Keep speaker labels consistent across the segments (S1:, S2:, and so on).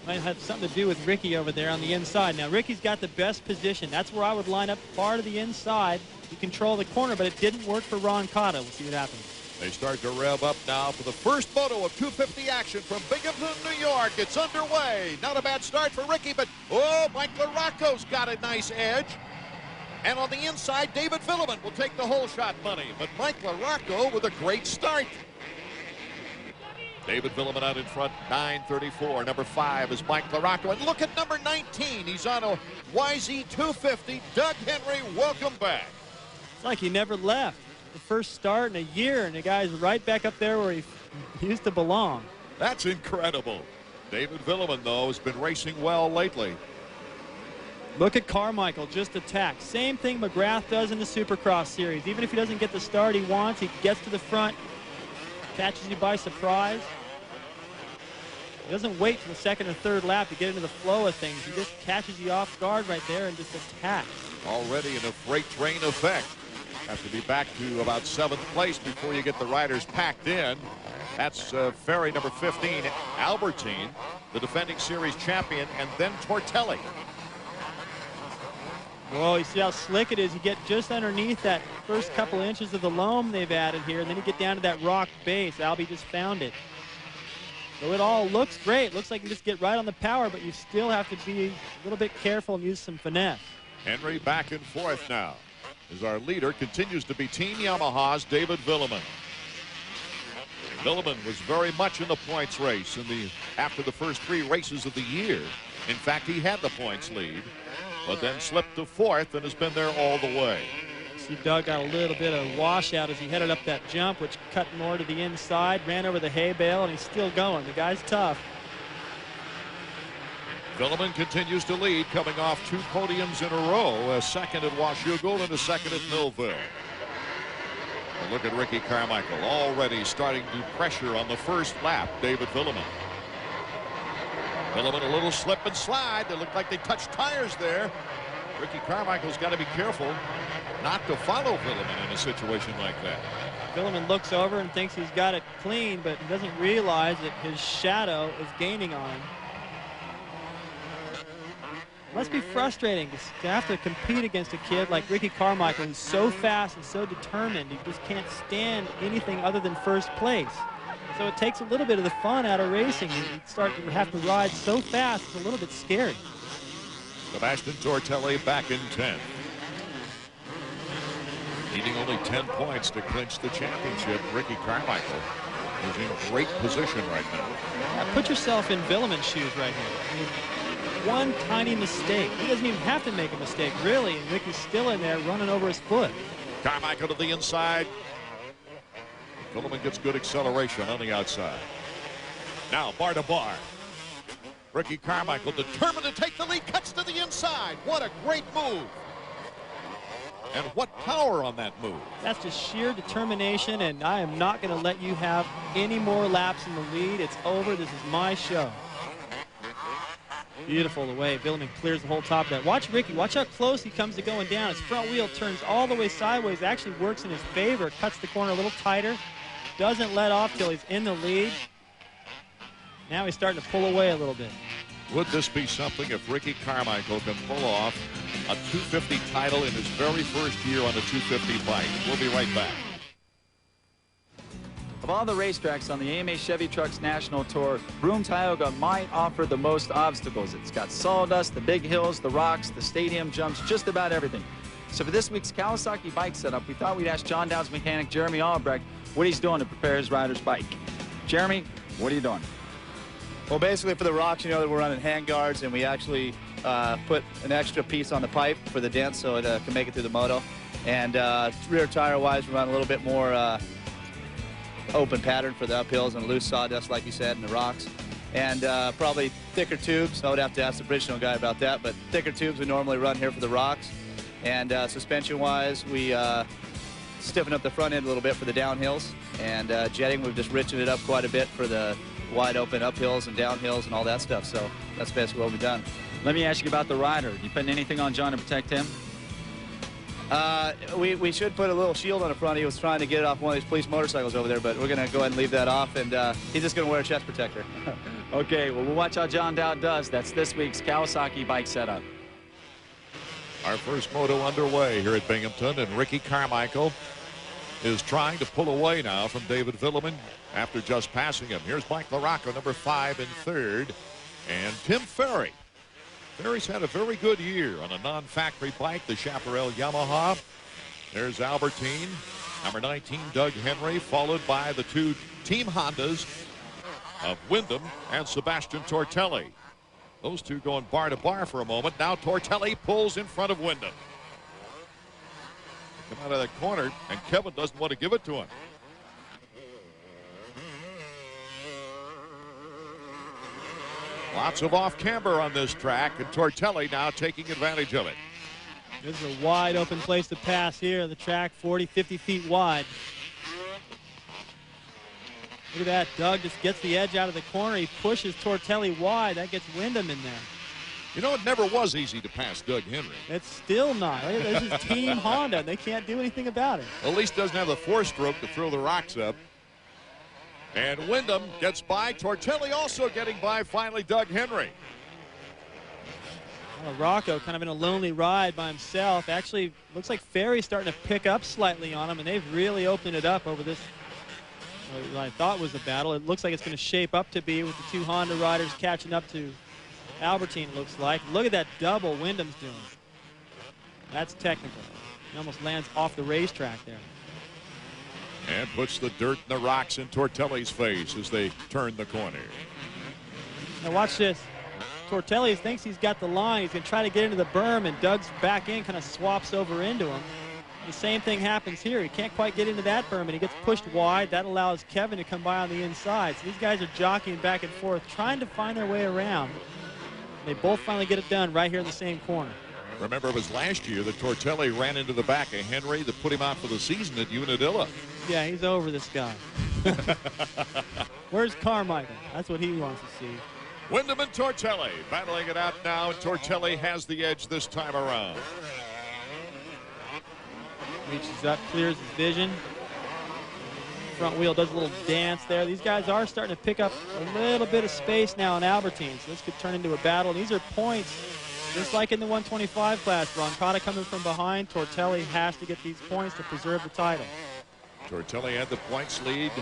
S1: Might have something to do with Ricky over there on the inside. Now, Ricky's got the best position. That's where I would line up far to the inside. You control the corner, but it didn't work for Ron Cotta. We'll see what happens.
S2: They start to rev up now for the first moto of 250 action from Binghamton, New York. It's underway. Not a bad start for Ricky, but oh, Mike LaRocco's got a nice edge. And on the inside, David Villeman will take the whole shot money. But Mike LaRocco with a great start. David Villeman out in front, 9:34. Number 5 is Mike LaRocco. And look at number 19. He's on a YZ250. Doug Henry, welcome back.
S1: It's like he never left. The first start in a year, and the guy's right back up there where he used to belong.
S2: That's incredible. David Villeman, though, has been racing well lately.
S1: Look at Carmichael, just attack. Same thing McGrath does in the Supercross series. Even if he doesn't get the start he wants, he gets to the front, catches you by surprise. He doesn't wait for the second or third lap to get into the flow of things. He just catches you off guard right there and just attacks.
S2: Already in a freight train effect. Have to be back to about 7th place before you get the riders packed in. That's Ferry number 15, Albertine, the defending series champion, and then Tortelli.
S1: Well, you see how slick it is. You get just underneath that first couple inches of the loam they've added here, and then you get down to that rock base. Albie just found it. So it all looks great. Looks like you just get right on the power, but you still have to be a little bit careful and use some finesse.
S2: Henry back and forth now, as our leader continues to be Team Yamaha's David Villeman. Villeman was very much in the points race after the first 3 races of the year. In fact, he had the points lead, but then slipped to 4th and has been there all the way.
S1: See, Doug got a little bit of washout as he headed up that jump, which cut more to the inside, ran over the hay bale, and he's still going. The guy's tough.
S2: Villeman continues to lead, coming off 2 podiums in a row, a second at Washougal and a second at Millville. And look at Ricky Carmichael already starting to pressure on the first lap, David Villeman. Villeman a little slip and slide. They look like they touched tires there. Ricky Carmichael's got to be careful not to follow Villeman in a situation like that.
S1: Villeman looks over and thinks he's got it clean, but he doesn't realize that his shadow is gaining on him. Must be frustrating to have to compete against a kid like Ricky Carmichael, who's so fast and so determined. He just can't stand anything other than first place. So it takes a little bit of the fun out of racing. You start to have to ride so fast, it's a little bit scary.
S2: Sebastian Tortelli back in 10th. Needing only 10 points to clinch the championship, Ricky Carmichael is in great position right now.
S1: Yeah, put yourself in Villeman's shoes right here. I mean, one tiny mistake. He doesn't even have to make a mistake, really, and Ricky's still in there running over his foot.
S2: Carmichael to the inside. Villeman gets good acceleration on the outside. Now bar to bar. Ricky Carmichael determined to take the lead, cuts to the inside. What a great move. And what power on that move.
S1: That's just sheer determination, and I am not going to let you have any more laps in the lead. It's over. This is my show. Beautiful the way Villeman clears the whole top of that. Watch Ricky. Watch how close he comes to going down. His front wheel turns all the way sideways. Actually works in his favor. Cuts the corner a little tighter. Doesn't let off till he's in the lead. Now he's starting to pull away a little bit.
S2: Would this be something if Ricky Carmichael can pull off a 250 title in his very first year on the 250 bike? We'll be right back.
S3: Of all the racetracks on the AMA Chevy Trucks National Tour, Broome-Tioga might offer the most obstacles. It's got sawdust, the big hills, the rocks, the stadium jumps, just about everything. So for this week's Kawasaki bike setup, we thought we'd ask John Dowd's mechanic Jeremy Albrecht what he's doing to prepare his rider's bike. Jeremy, what are you doing?
S4: Well, basically for the rocks, you know that we're running hand guards, and we actually put an extra piece on the pipe for the dent so it can make it through the moto. And rear tire-wise, we run a little bit more open pattern for the uphills and loose sawdust, like you said, and the rocks. And probably thicker tubes. I would have to ask the Bridgestone guy about that, but thicker tubes we normally run here for the rocks. And suspension-wise, we stiffen up the front end a little bit for the downhills. And jetting, we've just richened it up quite a bit for the wide open uphills and downhills and all that stuff. So that's basically what we've done.
S3: Let me ask you about the rider. You putting anything on John to protect him?
S4: We should put a little shield on the front. He was trying to get it off one of these police motorcycles over there, but we're going to go ahead and leave that off, and he's just going to wear a chest protector.
S3: Okay, well, we'll watch how John Dowd does. That's this week's Kawasaki bike setup.
S2: Our first moto underway here at Binghamton, and Ricky Carmichael is trying to pull away now from David Villeman after just passing him. Here's Mike LaRocco, number 5 in third, and Tim Ferry. Ferry's had a very good year on a non-factory bike, the Chaparral Yamaha. There's Albertine, number 19, Doug Henry, followed by the 2 Team Hondas of Wyndham and Sebastian Tortelli. Those 2 going bar to bar for a moment. Now Tortelli pulls in front of Wyndham. Come out of that corner, and Kevin doesn't want to give it to him. Lots of off-camber on this track, and Tortelli now taking advantage of it.
S1: This is a wide open place to pass here. The track 40, 50 feet wide. Look at that. Doug just gets the edge out of the corner. He pushes Tortelli wide. That gets Wyndham in there.
S2: You know, it never was easy to pass Doug Henry.
S1: It's still not. This is Team Honda. They can't do anything about it.
S2: At least doesn't have the 4-stroke to throw the rocks up. And Wyndham gets by. Tortelli also getting by, finally, Doug Henry.
S1: Well, Rocco kind of in a lonely ride by himself. Actually, looks like Ferry's starting to pick up slightly on him, and they've really opened it up over this, what I thought was a battle. It looks like it's going to shape up to be with the 2 Honda riders catching up to Albertine, looks like. Look at that double Wyndham's doing. That's technical. He almost lands off the racetrack there.
S2: And puts the dirt and the rocks in Tortelli's face as they turn the corner.
S1: Now watch this. Tortelli thinks he's got the line. He's going to try to get into the berm, and Doug's back in kind of swaps over into him. The same thing happens here. He can't quite get into that berm, and he gets pushed wide. That allows Kevin to come by on the inside. So these guys are jockeying back and forth, trying to find their way around. They both finally get it done right here in the same corner.
S2: Remember, it was last year that Tortelli ran into the back of Henry that put him out for the season at Unadilla.
S1: Yeah, he's over this guy. Where's Carmichael? That's what he wants to see.
S2: Wyndham and Tortelli battling it out now, and Tortelli has the edge this time around.
S1: Reaches up, clears his vision. Front wheel does a little dance there. These guys are starting to pick up a little bit of space now in Albertine, so this could turn into a battle. These are points, just like in the 125 class. Roncada coming from behind. Tortelli has to get these points to preserve the title.
S2: Tortelli had the points lead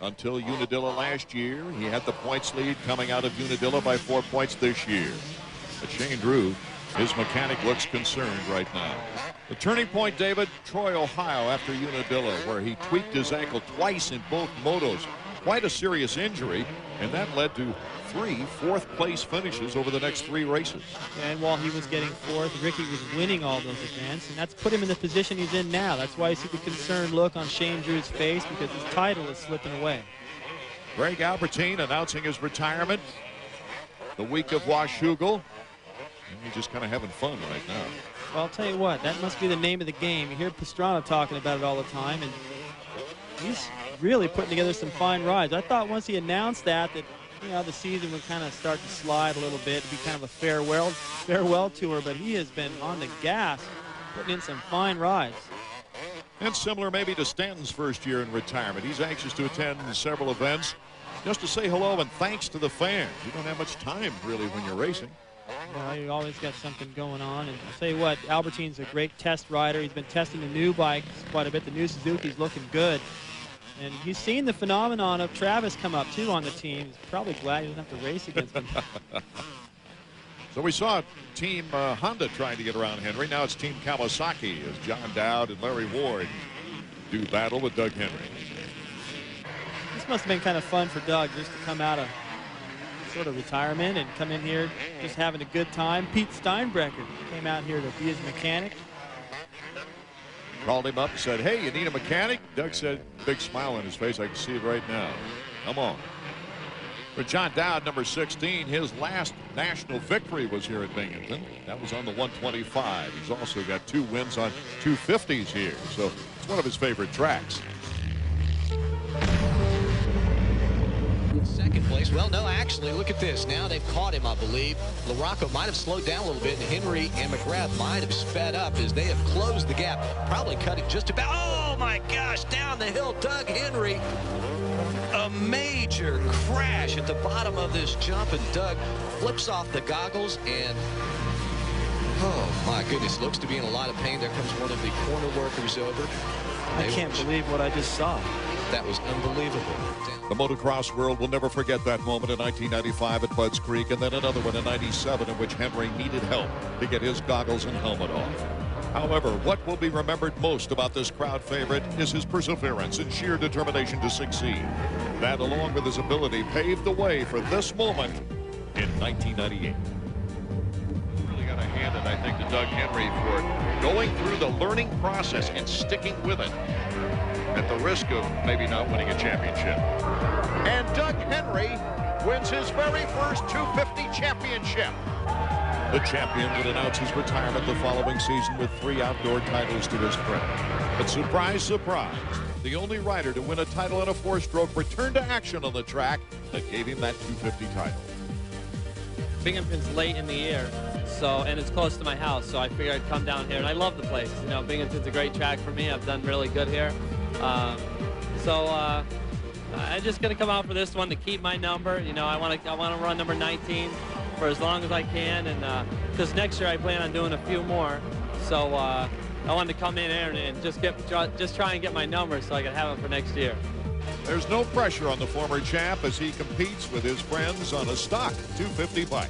S2: until Unadilla last year. He had the points lead coming out of Unadilla by 4 points this year. But Shane Drew, his mechanic, looks concerned right now. The turning point, David, Troy, Ohio, after Unadilla, where he tweaked his ankle twice in both motos. Quite a serious injury, and that led to 3 fourth-place finishes over the next 3 races.
S1: And while he was getting 4th, Ricky was winning all those events, and that's put him in the position he's in now. That's why you see the concerned look on Shane Drew's face, because his title is slipping away.
S2: Greg Albertine announcing his retirement the week of Washougal. He's just kind of having fun right now.
S1: Well, I'll tell you what, that must be the name of the game. You hear Pastrana talking about it all the time, and he's really putting together some fine rides. I thought once he announced that you know, the season would kind of start to slide a little bit, to be kind of a farewell tour, but he has been on the gas, putting in some fine rides.
S2: And similar maybe to Stanton's first year in retirement. He's anxious to attend several events just to say hello and thanks to the fans. You don't have much time, really, when you're racing.
S1: Well, you always got something going on. And I'll tell you what, Albertine's a great test rider. He's been testing the new bikes quite a bit. The new Suzuki's looking good. And he's seen the phenomenon of Travis come up, too, on the team. He's probably glad he doesn't have to race against him.
S2: So we saw Team Honda trying to get around Henry. Now it's Team Kawasaki as John Dowd and Larry Ward do battle with Doug Henry.
S1: This must have been kind of fun for Doug just to come out of sort of retirement and come in here just having a good time. Pete Steinbrecher came out here to be his mechanic.
S2: Called him up and said, hey, you need a mechanic? Doug said, big smile on his face. I can see it right now. Come on. For John Dowd, number 16, his last national victory was here at Binghamton. That was on the 125. He's also got 2 wins on 250s here. So it's one of his favorite tracks.
S5: Second place. Well, no, actually, look at this. Now they've caught him, I believe. LaRocco might have slowed down a little bit, and Henry and McGrath might have sped up as they have closed the gap. Probably cut it just about. Oh, my gosh, down the hill, Doug Henry. A major crash at the bottom of this jump, and Doug flips off the goggles, and oh my goodness, looks to be in a lot of pain. There comes one of the corner workers over.
S1: I can't believe what I just saw.
S5: That was unbelievable.
S2: The motocross world will never forget that moment in 1995 at Budds Creek, and then another one in 97 in which Henry needed help to get his goggles and helmet off. However, what will be remembered most about this crowd favorite is his perseverance and sheer determination to succeed. That, along with his ability, paved the way for this moment in 1998. Really got to hand it, I think, to Doug Henry for going through the learning process and sticking with it at the risk of maybe not winning a championship. And Doug Henry wins his very first 250 championship. The champion would announce his retirement the following season with 3 outdoor titles to his credit. But surprise, surprise, the only rider to win a title in a 4-stroke returned to action on the track that gave him that 250 title.
S6: Binghamton's late in the year, and it's close to my house, so I figured I'd come down here, and I love the place. You know, Binghamton's a great track for me. I've done really good here. I'm just going to come out for this one to keep my number. You know, I want to run number 19 for as long as I can, and because next year I plan on doing a few more. So I wanted to come in here and just try and get my number so I can have it for next year.
S2: There's no pressure on the former champ as he competes with his friends on a stock 250 bike.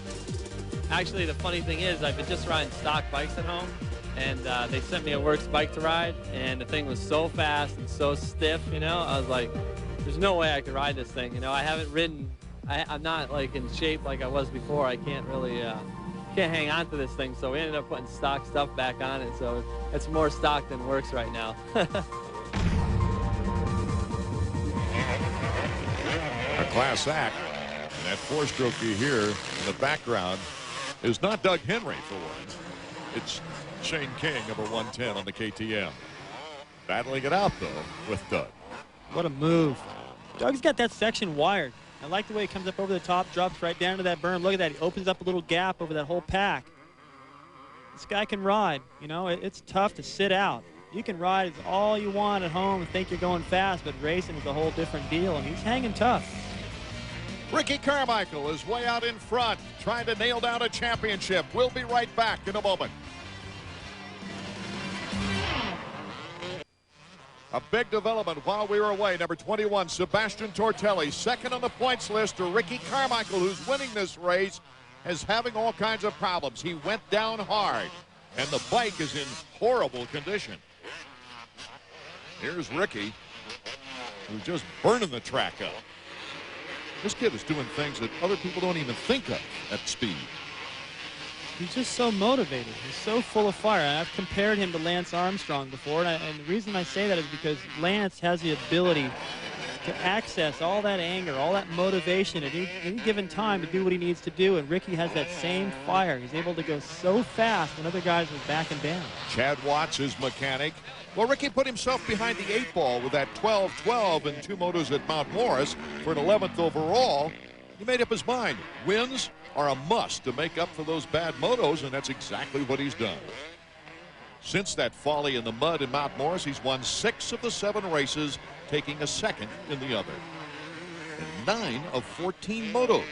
S6: Actually, the funny thing is I've been just riding stock bikes at home, and they sent me a Works bike to ride, and the thing was so fast and so stiff, you know. I was like, there's no way I could ride this thing, you know. I haven't ridden, I'm not like in shape like I was before. I can't really, can't hang on to this thing, so we ended up putting stock stuff back on it, so it's more stock than Works right now.
S2: A class act, and that 4-stroke you hear in the background is not Doug Henry for one. It's Shane King, number 110 on the KTM. Battling it out, though, with Doug.
S1: What a move. Doug's got that section wired. I like the way he comes up over the top, drops right down to that berm. Look at that. He opens up a little gap over that whole pack. This guy can ride. You know, it's tough to sit out. You can ride all you want at home and think you're going fast, but racing is a whole different deal, and he's hanging tough.
S2: Ricky Carmichael is way out in front, trying to nail down a championship. We'll be right back in a moment. A big development while we were away. Number 21, Sebastian Tortelli, second on the points list to Ricky Carmichael, who's winning this race, is having all kinds of problems. He went down hard, and the bike is in horrible condition. Here's Ricky, who's just burning the track up. This kid is doing things that other people don't even think of at speed.
S1: He's just so motivated. He's so full of fire. I've compared him to Lance Armstrong before, and the reason I say that is because Lance has the ability to access all that anger, all that motivation at any given time to do what he needs to do, and Ricky has that same fire. He's able to go so fast when other guys are backing down.
S2: Chad Watts is mechanic. Well, Ricky put himself behind the 8 ball with that 12-12 and 2 motos at Mount Morris for an 11th overall. He made up his mind. Wins are a must to make up for those bad motos, and that's exactly what he's done. Since that folly in the mud in Mount Morris, he's won 6 of the 7 races, taking a second in the other. And 9 of 14 motos.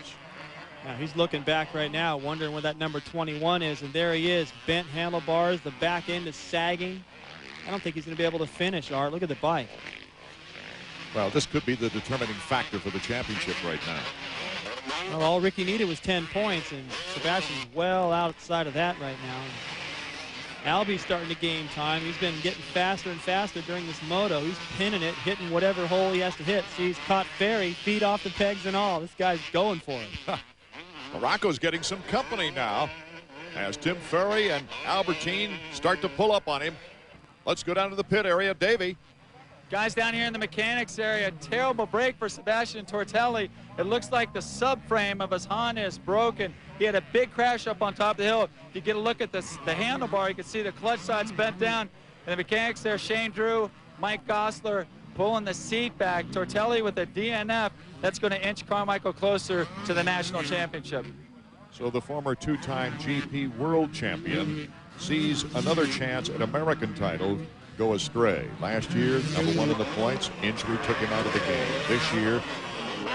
S1: Now he's looking back right now, wondering where that number 21 is, and there he is, bent handlebars, the back end is sagging. I don't think he's going to be able to finish, Art. Look at the bike.
S2: Well, this could be the determining factor for the championship right now.
S1: Well, all Ricky needed was 10 points, and Sebastian's well outside of that right now. Albie's starting to gain time. He's been getting faster and faster during this moto. He's pinning it, hitting whatever hole he has to hit. See, he's caught Ferry, feet off the pegs and all. This guy's going for it.
S2: Morocco's getting some company now as Tim Ferry and Albertine start to pull up on him. Let's go down to the pit area. Davey.
S3: Guys down here in the mechanics area, terrible break for Sebastian Tortelli. It looks like the subframe of his Honda is broken. He had a big crash up on top of the hill. If you get a look at the handlebar, you can see the clutch side's bent down. And the mechanics there, Shane Drew, Mike Gosler pulling the seat back. Tortelli with a DNF. That's going to inch Carmichael closer to the national championship.
S2: So the former 2-time GP world champion sees another chance at American title go astray. Last year, #1 in the points. Injury took him out of the game. This year,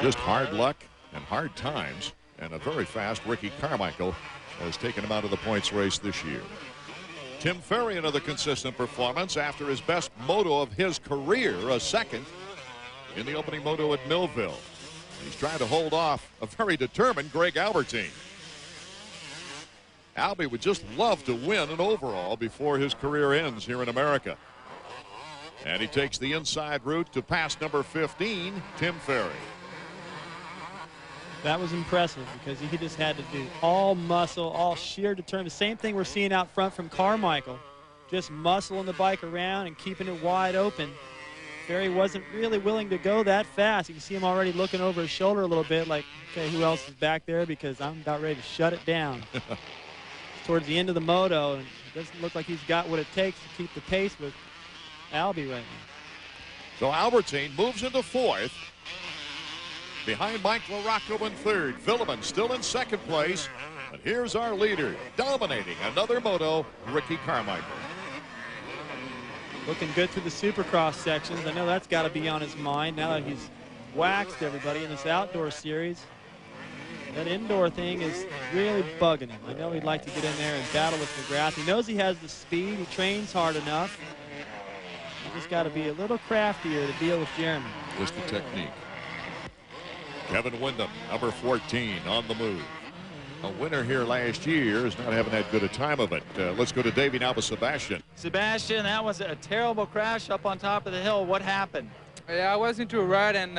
S2: just hard luck and hard times. And a very fast Ricky Carmichael has taken him out of the points race this year. Tim Ferry, another consistent performance after his best moto of his career, a second in the opening moto at Millville. He's trying to hold off a very determined Greg Albertine. Albie would just love to win an overall before his career ends here in America. And he takes the inside route to pass number 15, Tim Ferry.
S1: That was impressive because he just had to do all muscle, all sheer determination. Same thing we're seeing out front from Carmichael. Just muscling the bike around and keeping it wide open. Ferry wasn't really willing to go that fast. You can see him already looking over his shoulder a little bit like, okay, who else is back there because I'm about ready to shut it down. Towards the end of the moto, and it doesn't look like he's got what it takes to keep the pace with Albie right now.
S2: So Albertine moves into 4th. Behind Mike LaRocco in 3rd. Villeman still in 2nd place. But here's our leader, dominating another moto, Ricky Carmichael.
S1: Looking good through the Supercross sections. I know that's got to be on his mind now that he's waxed everybody in this outdoor series. That indoor thing is really bugging him. I know he'd like to get in there and battle with McGrath. He knows he has the speed. He trains hard enough. He's just got to be a little craftier to deal with Jeremy.
S2: Just the technique. Kevin Windham, number 14, on the move. A winner here last year is not having that good a time of it. Let's go to Davey now with Sebastian.
S3: Sebastian, that was a terrible crash up on top of the hill. What happened?
S7: Yeah, I was into a rut and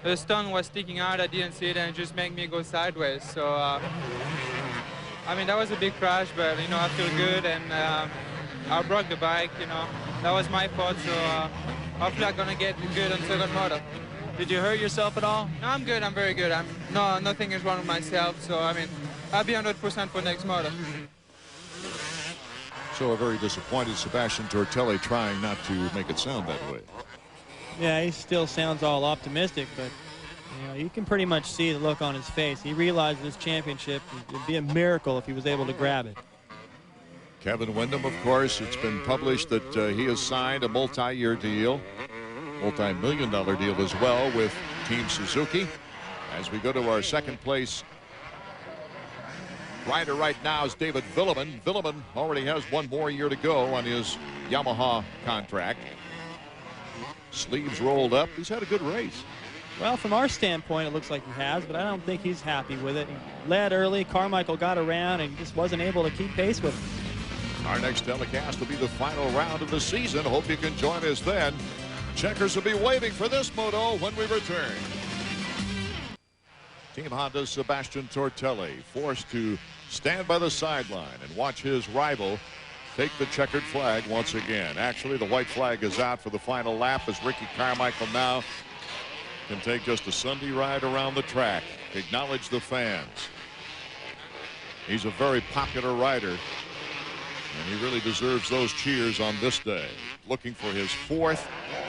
S7: the stone was sticking out. I didn't see it and it just made me go sideways. So, I mean, that was a big crash, but, you know, I feel good and I broke the bike, you know. That was my fault, so hopefully I'm going to get good on second moto.
S3: Did you hurt yourself at all?
S7: No, I'm good. I'm very good. Nothing is wrong with myself. So, I mean, I'll be 100% for next moto.
S2: So a very disappointed Sebastian Tortelli trying not to make it sound that way.
S1: Yeah, he still sounds all optimistic, but you know, you can pretty much see the look on his face. He realized this championship would be a miracle if he was able to grab it.
S2: Kevin Windham, of course, it's been published that he has signed a multi-year deal. Multi-million-dollar deal as well with Team Suzuki. As we go to our 2nd place rider right now is David Villeman. Villeman already has 1 more year to go on his Yamaha contract. Sleeves rolled up. He's had a good race.
S1: Well, from our standpoint, it looks like he has, but I don't think he's happy with it. He led early. Carmichael got around and just wasn't able to keep pace with him.
S2: Our next telecast will be the final round of the season. Hope you can join us then. Checkers will be waiting for this moto when we return. Team Honda's Sebastian Tortelli forced to stand by the sideline and watch his rival take the checkered flag once again. Actually, the white flag is out for the final lap as Ricky Carmichael now can take just a Sunday ride around the track. Acknowledge the fans. He's a very popular rider, and he really deserves those cheers on this day. Looking for his 4th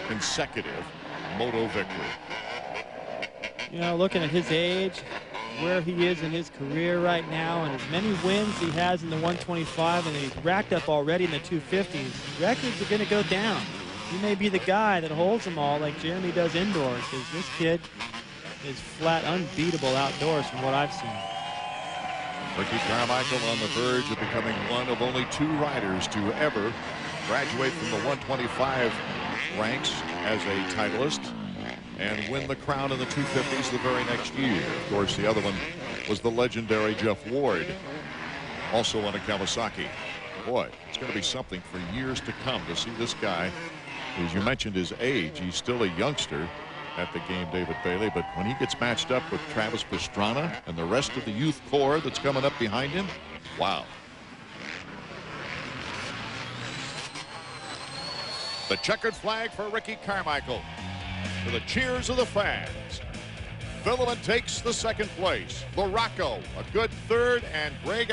S2: consecutive moto victory.
S1: You know, looking at his age, where he is in his career right now, and as many wins he has in the 125, and he's racked up already in the 250s, records are going to go down. He may be the guy that holds them all like Jeremy does indoors, because this kid is flat unbeatable outdoors from what I've seen.
S2: Ricky Carmichael on the verge of becoming one of only 2 riders to ever graduate from the 125 ranks as a titleist and win the crown in the 250s the very next year. Of course, the other one was the legendary Jeff Ward, also on a Kawasaki. Boy, it's going to be something for years to come to see this guy. As you mentioned his age, he's still a youngster at the game, David Bailey, but when he gets matched up with Travis Pastrana and the rest of the youth core that's coming up behind him, wow. The checkered flag for Ricky Carmichael. To the cheers of the fans. Villeman takes the 2nd place. LaRocco, a good 3rd, and Greg